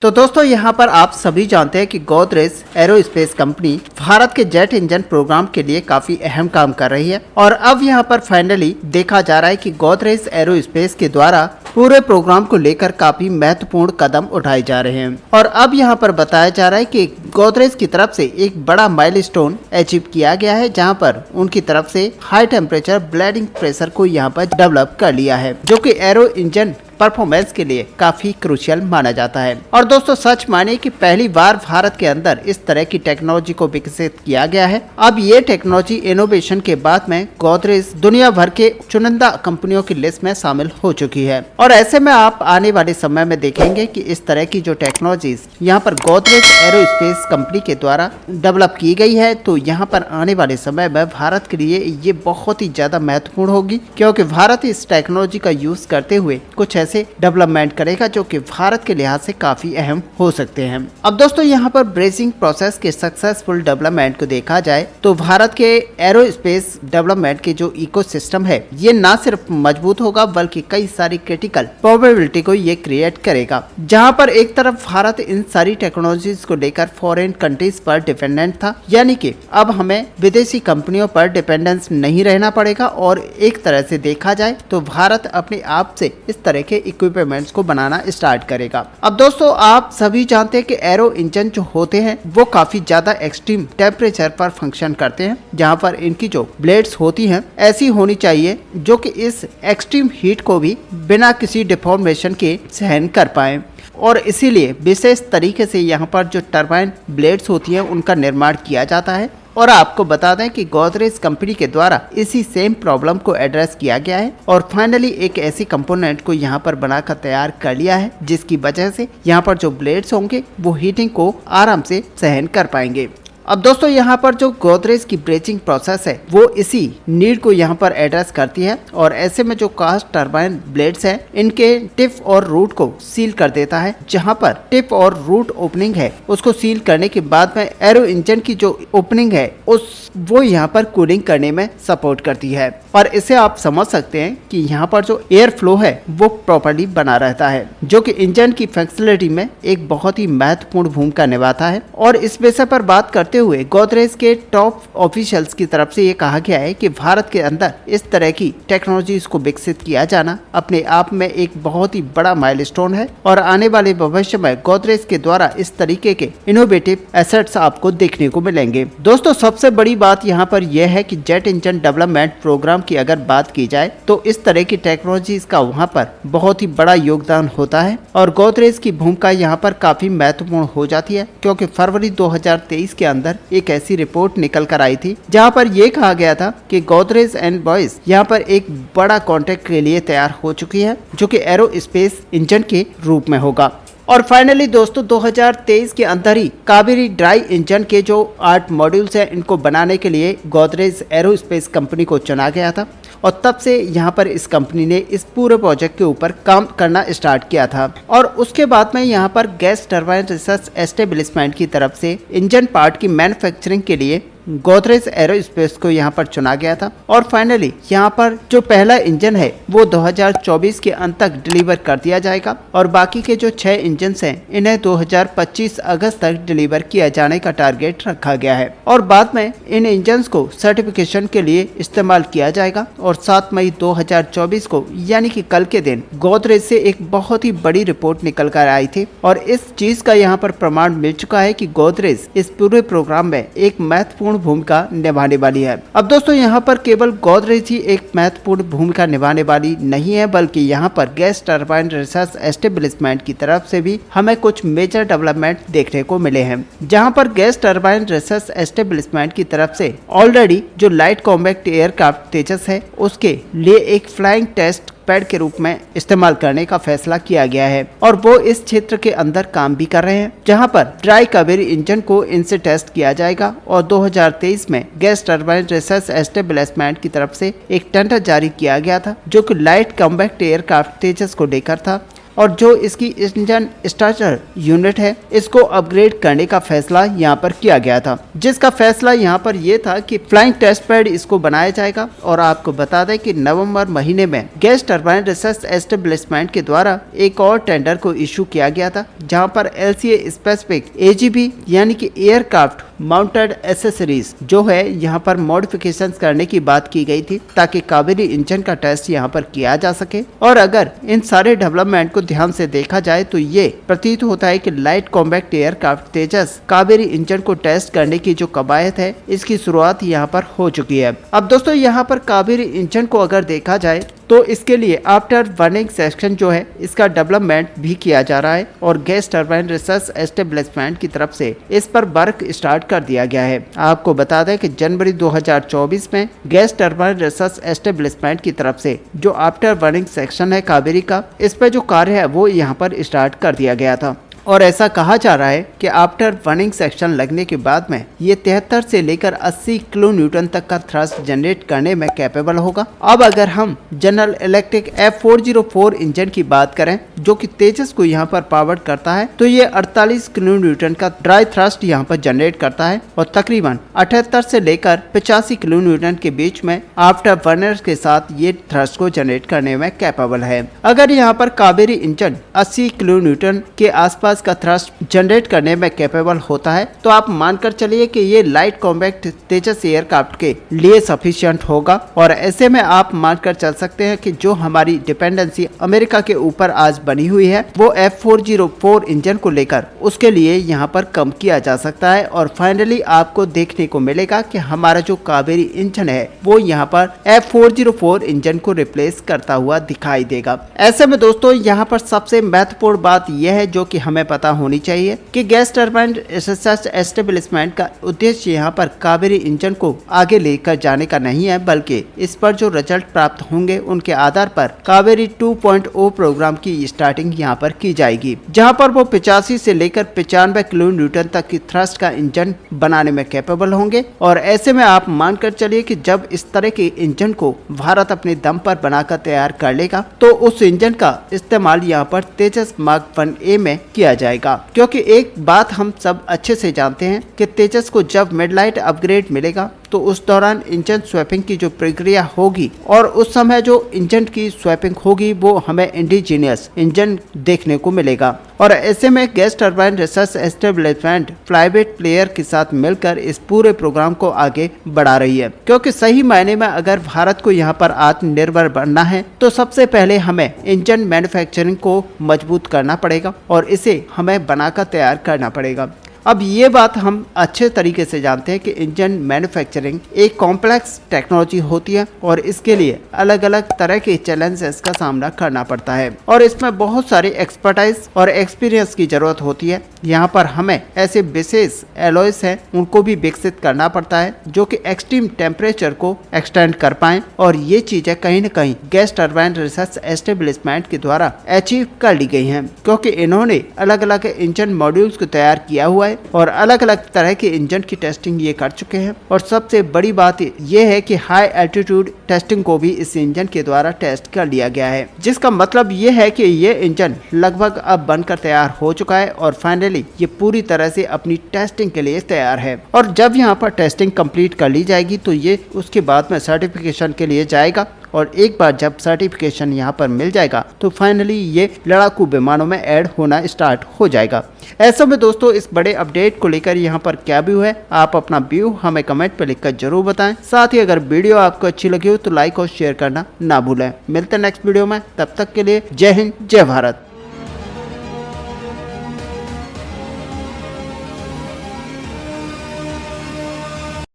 तो दोस्तों यहाँ पर आप सभी जानते हैं कि गोदरेज एरोस्पेस कंपनी भारत के जेट इंजन प्रोग्राम के लिए काफी अहम काम कर रही है और अब यहाँ पर फाइनली देखा जा रहा है कि गोदरेज एरोस्पेस के द्वारा पूरे प्रोग्राम को लेकर काफी महत्वपूर्ण कदम उठाए जा रहे हैं। और अब यहाँ पर बताया जा रहा है कि गोदरेज की तरफ से एक बड़ा माइलस्टोन अचीव किया गया है, जहाँ पर उनकी तरफ से हाई टेम्परेचर ब्लेडिंग प्रेशर को यहाँ पर डेवलप कर लिया है, जो कि एरो इंजन परफॉर्मेंस के लिए काफी क्रूशियल माना जाता है। और दोस्तों सच माने कि पहली बार भारत के अंदर इस तरह की टेक्नोलॉजी को विकसित किया गया है। अब ये टेक्नोलॉजी इनोवेशन के बाद में गोदरेज दुनिया भर के चुनिंदा कंपनियों की लिस्ट में शामिल हो चुकी है। और ऐसे में आप आने वाले समय में देखेंगे कि इस तरह की जो टेक्नोलॉजीज यहाँ पर गोदरेज एरोस्पेस कंपनी के द्वारा डेवलप की गई है, तो यहाँ पर आने वाले समय में भारत के लिए ये बहुत ही ज्यादा महत्वपूर्ण होगी, क्योंकि भारत इस टेक्नोलॉजी का यूज करते हुए कुछ से डेवलपमेंट करेगा जो कि भारत के लिहाज से काफी अहम हो सकते हैं। अब दोस्तों यहाँ पर ब्रेजिंग प्रोसेस के सक्सेसफुल डेवलपमेंट को देखा जाए तो भारत के एरोस्पेस डेवलपमेंट के जो इकोसिस्टम है ये ना सिर्फ मजबूत होगा बल्कि कई सारी क्रिटिकल प्रोबेबिलिटी को ये क्रिएट करेगा। जहाँ पर एक तरफ भारत इन सारी टेक्नोलॉजीज को लेकर फॉरेन कंट्रीज पर डिपेंडेंट था, यानी कि अब हमें विदेशी कंपनियों पर डिपेंडेंस नहीं रहना पड़ेगा और एक तरह से देखा जाए तो भारत अपने आप से इस तरह के इक्विपमेंट्स को बनाना स्टार्ट करेगा। अब दोस्तों आप सभी जानते हैं कि एरो इंजन जो होते हैं वो काफी ज्यादा एक्सट्रीम टेम्परेचर पर फंक्शन करते हैं, जहां पर इनकी जो ब्लेड्स होती हैं ऐसी होनी चाहिए जो कि इस एक्सट्रीम हीट को भी बिना किसी डिफॉर्मेशन के सहन कर पाए। और इसीलिए विशेष तरीके से यहाँ पर जो टरबाइन ब्लेड्स होती हैं उनका निर्माण किया जाता है। और आपको बता दें कि गोदरेज कंपनी के द्वारा इसी सेम प्रॉब्लम को एड्रेस किया गया है और फाइनली एक ऐसी कंपोनेंट को यहाँ पर बनाकर तैयार कर लिया है, जिसकी वजह से यहाँ पर जो ब्लेड्स होंगे वो हीटिंग को आराम से सहन कर पाएंगे। अब दोस्तों यहाँ पर जो गोदरेज की ब्रेचिंग प्रोसेस है वो इसी नीड को यहाँ पर एड्रेस करती है और ऐसे में जो कास्ट टरबाइन ब्लेड्स है इनके टिप और रूट को सील कर देता है। जहाँ पर टिप और रूट ओपनिंग है उसको सील करने के बाद में एरो इंजन की जो ओपनिंग है वो यहाँ पर कूलिंग करने में सपोर्ट करती है। और इसे आप समझ सकते हैं कि यहाँ पर जो एयर फ्लो है वो प्रॉपर्ली बना रहता है, जो कि इंजन की फ्लेक्सिबिलिटी में एक बहुत ही महत्वपूर्ण भूमिका निभाता है। और इस विषय पर बात करते हुए गोदरेज के टॉप ऑफिशियल्स की तरफ से ये कहा गया है कि भारत के अंदर इस तरह की टेक्नोलॉजीज को विकसित किया जाना अपने आप में एक बहुत ही बड़ा माइलस्टोन है और आने वाले भविष्य में गोदरेज के द्वारा इस तरीके के इनोवेटिव एसेट्स आपको देखने को मिलेंगे। दोस्तों सबसे बड़ी बात यहाँ पर यह है कि जेट इंजन डेवलपमेंट प्रोग्राम की अगर बात की जाए तो इस तरह की टेक्नोलॉजीज का वहाँ पर बहुत ही बड़ा योगदान होता है और गोदरेज की भूमिका यहाँ पर काफी महत्वपूर्ण हो जाती है, क्योंकि फरवरी 2023 के अंदर एक ऐसी रिपोर्ट निकल कर आई थी जहां पर यह कहा गया था कि गोदरेज एंड बॉयज यहां पर एक बड़ा कॉन्ट्रैक्ट के लिए तैयार हो चुकी है, जो कि एरोस्पेस इंजन के रूप में होगा। और फाइनली दोस्तों 2023 के अंदर ही कावेरी ड्राई इंजन के जो 8 मॉड्यूल्स हैं इनको बनाने के लिए गोदरेज एरोस्पेस कंपनी को चुना गया था और तब से यहाँ पर इस कंपनी ने इस पूरे प्रोजेक्ट के ऊपर काम करना स्टार्ट किया था। और उसके बाद में यहाँ पर गैस टरबाइन रिसर्च एस्टेब्लिशमेंट की तरफ से इंजन पार्ट की मैन्युफैक्चरिंग के लिए गोदरेज एरोस्पेस को यहाँ पर चुना गया था। और फाइनली यहाँ पर जो पहला इंजन है वो 2024 के अंत तक डिलीवर कर दिया जाएगा और बाकी के जो 6 इंजन हैं इन्हें 2025 अगस्त तक डिलीवर किया जाने का टारगेट रखा गया है। और बाद में इन इंजन को सर्टिफिकेशन के लिए इस्तेमाल किया जाएगा। और 7 मई 2024 को यानी कि कल के दिन गोदरेज से एक बहुत ही बड़ी रिपोर्ट निकल कर आई थी और इस चीज का यहाँ पर प्रमाण मिल चुका है कि गोदरेज इस पूरे प्रोग्राम में एक महत्वपूर्ण भूमिका निभाने वाली है। अब दोस्तों यहाँ पर केवल गोदरेज ही एक महत्वपूर्ण भूमिका निभाने वाली नहीं है, बल्कि यहाँ पर गैस टरबाइन रिसर्च एस्टेब्लिशमेंट की तरफ से भी हमें कुछ मेजर डेवलपमेंट देखने को मिले हैं। जहाँ पर गैस टरबाइन रिसर्च एस्टेब्लिशमेंट की तरफ से ऑलरेडी जो लाइट कॉम्बैक्ट एयरक्राफ्ट तेजस है उसके लिए एक फ्लाइंग टेस्ट पैड के रूप में इस्तेमाल करने का फैसला किया गया है और वो इस क्षेत्र के अंदर काम भी कर रहे हैं, जहां पर ड्राई कावेरी इंजन को इनसे टेस्ट किया जाएगा। और 2023 में गैस टरबाइन रिसर्च एस्टेब्लिशमेंट की तरफ से एक टेंडर जारी किया गया था जो कि लाइट कॉम्बैक्ट एयरक्राफ्ट तेजस को लेकर था। और जो इसकी इंजन स्टार्टर यूनिट है इसको अपग्रेड करने का फैसला यहाँ पर किया गया था, जिसका फैसला यहाँ पर यह था कि फ्लाइंग टेस्ट पैड इसको बनाया जाएगा। और आपको बता दें कि नवंबर महीने में गैस टरबाइन रिसर्च एस्टेब्लिशमेंट के द्वारा एक और टेंडर को इशू किया गया था, जहां पर LCA स्पेसिफिक AGB यानी कि एयरक्राफ्ट माउंटेड एसेसरीज जो है यहाँ पर मॉडिफिकेशन करने की बात की गई थी, ताकि कावेरी इंजन का टेस्ट यहाँ पर किया जा सके। और अगर इन सारे डेवलपमेंट को ध्यान से देखा जाए तो ये प्रतीत होता है कि लाइट कॉम्बैक्ट एयरक्राफ्ट तेजस कावेरी इंजन को टेस्ट करने की जो कवायद है इसकी शुरुआत यहाँ पर हो चुकी है। अब दोस्तों यहाँ पर कावेरी इंजन को अगर देखा जाए तो इसके लिए आफ्टर बर्निंग सेक्शन जो है इसका डेवलपमेंट भी किया जा रहा है और गैस टरबाइन रिसर्च एस्टेब्लिशमेंट की तरफ से इस पर वर्क स्टार्ट कर दिया गया है। आपको बता दें कि जनवरी 2024 में गैस टरबाइन रिसर्च एस्टेब्लिशमेंट की तरफ से जो आफ्टर बर्निंग सेक्शन है कावेरी का, इस पर जो कार्य है वो यहाँ पर स्टार्ट कर दिया गया था। और ऐसा कहा जा रहा है कि आफ्टर बर्निंग सेक्शन लगने के बाद में ये 73 से लेकर 80 किलो न्यूटन तक का थ्रस्ट जनरेट करने में कैपेबल होगा। अब अगर हम जनरल इलेक्ट्रिक F404 इंजन की बात करें जो कि तेजस को यहाँ पर पावर करता है, तो ये 48 किलो न्यूटन का ड्राई थ्रस्ट यहाँ पर जनरेट करता है और तकरीबन 78 से लेकर 85 किलो न्यूटन के बीच में आफ्टर बर्नर के साथ ये थ्रस्ट को जनरेट करने में कैपेबल है। अगर यहाँ पर कावेरी इंजन 80 किलो न्यूटन के आसपास का थ्रस्ट जनरेट करने में कैपेबल होता है तो आप मानकर चलिए कि ये लाइट कॉम्बैक्ट तेजस एयरक्राफ्ट के लिए सफिशिएंट होगा। और ऐसे में आप मानकर चल सकते हैं कि जो हमारी डिपेंडेंसी अमेरिका के ऊपर आज बनी हुई है वो F404 इंजन को लेकर उसके लिए यहाँ पर कम किया जा सकता है। और फाइनली आपको देखने को मिलेगा कि हमारा जो कावेरी इंजन है वो यहाँ पर F404 इंजन को रिप्लेस करता हुआ दिखाई देगा। ऐसे में दोस्तों यहाँ पर सबसे महत्वपूर्ण बात यह है जो कि हमें पता होनी चाहिए कि गैस टरबाइन रिसर्च एस्टेब्लिशमेंट का उद्देश्य यहाँ पर कावेरी इंजन को आगे लेकर जाने का नहीं है, बल्कि इस पर जो रिजल्ट प्राप्त होंगे उनके आधार पर कावेरी 2.0 प्रोग्राम की स्टार्टिंग यहाँ पर की जाएगी, जहाँ पर वो 85 से लेकर 95 किलो न्यूटन तक की थ्रस्ट का इंजन बनाने में कैपेबल होंगे। और ऐसे में आप मानकर चलिए कि जब इस तरह के इंजन को भारत अपने दम पर बनाकर तैयार कर लेगा तो उस इंजन का इस्तेमाल यहाँ पर तेजस मार्क 1A में किया जाएगा। क्योंकि एक बात हम सब अच्छे से जानते हैं कि तेजस को जब मिडलाइट अपग्रेड मिलेगा तो उस दौरान इंजन स्वैपिंग की जो प्रक्रिया होगी और उस समय जो इंजन की स्वैपिंग होगी वो हमें इंडिजीनियस इंजन देखने को मिलेगा। और ऐसे में gas turbine research establishment private player के साथ मिलकर इस पूरे प्रोग्राम को आगे बढ़ा रही है, क्योंकि सही मायने में अगर भारत को यहाँ पर आत्मनिर्भर बनना है तो सबसे पहले हमें इंजन मैन्युफैक्चरिंग को मजबूत करना पड़ेगा और इसे हमें बनाकर तैयार करना पड़ेगा। अब ये बात हम अच्छे तरीके से जानते हैं कि इंजन मैन्युफैक्चरिंग एक कॉम्प्लेक्स टेक्नोलॉजी होती है और इसके लिए अलग अलग तरह के चैलेंजेस का सामना करना पड़ता है और इसमें बहुत सारी एक्सपर्टाइज और एक्सपीरियंस की जरूरत होती है। यहाँ पर हमें ऐसे विशेष एलॉयस हैं उनको भी विकसित करना पड़ता है जो कि एक्सट्रीम टेम्परेचर को एक्सटेंड कर पाएं, और ये चीजें कहीं न कहीं गैस टरबाइन रिसर्च एस्टेब्लिशमेंट के द्वारा अचीव कर ली गई हैं, क्योंकि इन्होंने अलग अलग इंजन मॉड्यूल्स को तैयार किया हुआ है और अलग अलग तरह के इंजन की टेस्टिंग ये कर चुके हैं। और सबसे बड़ी बात ये है कि हाई एल्टीट्यूड टेस्टिंग को भी इस इंजन के द्वारा टेस्ट कर लिया गया है, जिसका मतलब ये है कि ये इंजन लगभग अब बनकर तैयार हो चुका है और फाइनली ये पूरी तरह से अपनी टेस्टिंग के लिए तैयार है। और जब यहाँ पर टेस्टिंग कंप्लीट कर ली जाएगी तो ये उसके बाद में सर्टिफिकेशन के लिए जाएगा और एक बार जब सर्टिफिकेशन यहाँ पर मिल जाएगा तो फाइनली ये लड़ाकू विमानों में ऐड होना स्टार्ट हो जाएगा। ऐसे में दोस्तों इस बड़े अपडेट को लेकर यहाँ पर क्या व्यू है, आप अपना व्यू हमें कमेंट पर लिखकर जरूर बताएं। साथ ही अगर वीडियो आपको अच्छी लगी हो तो लाइक और शेयर करना ना भूलें। मिलते हैं नेक्स्ट वीडियो में, तब तक के लिए जय हिंद जय भारत।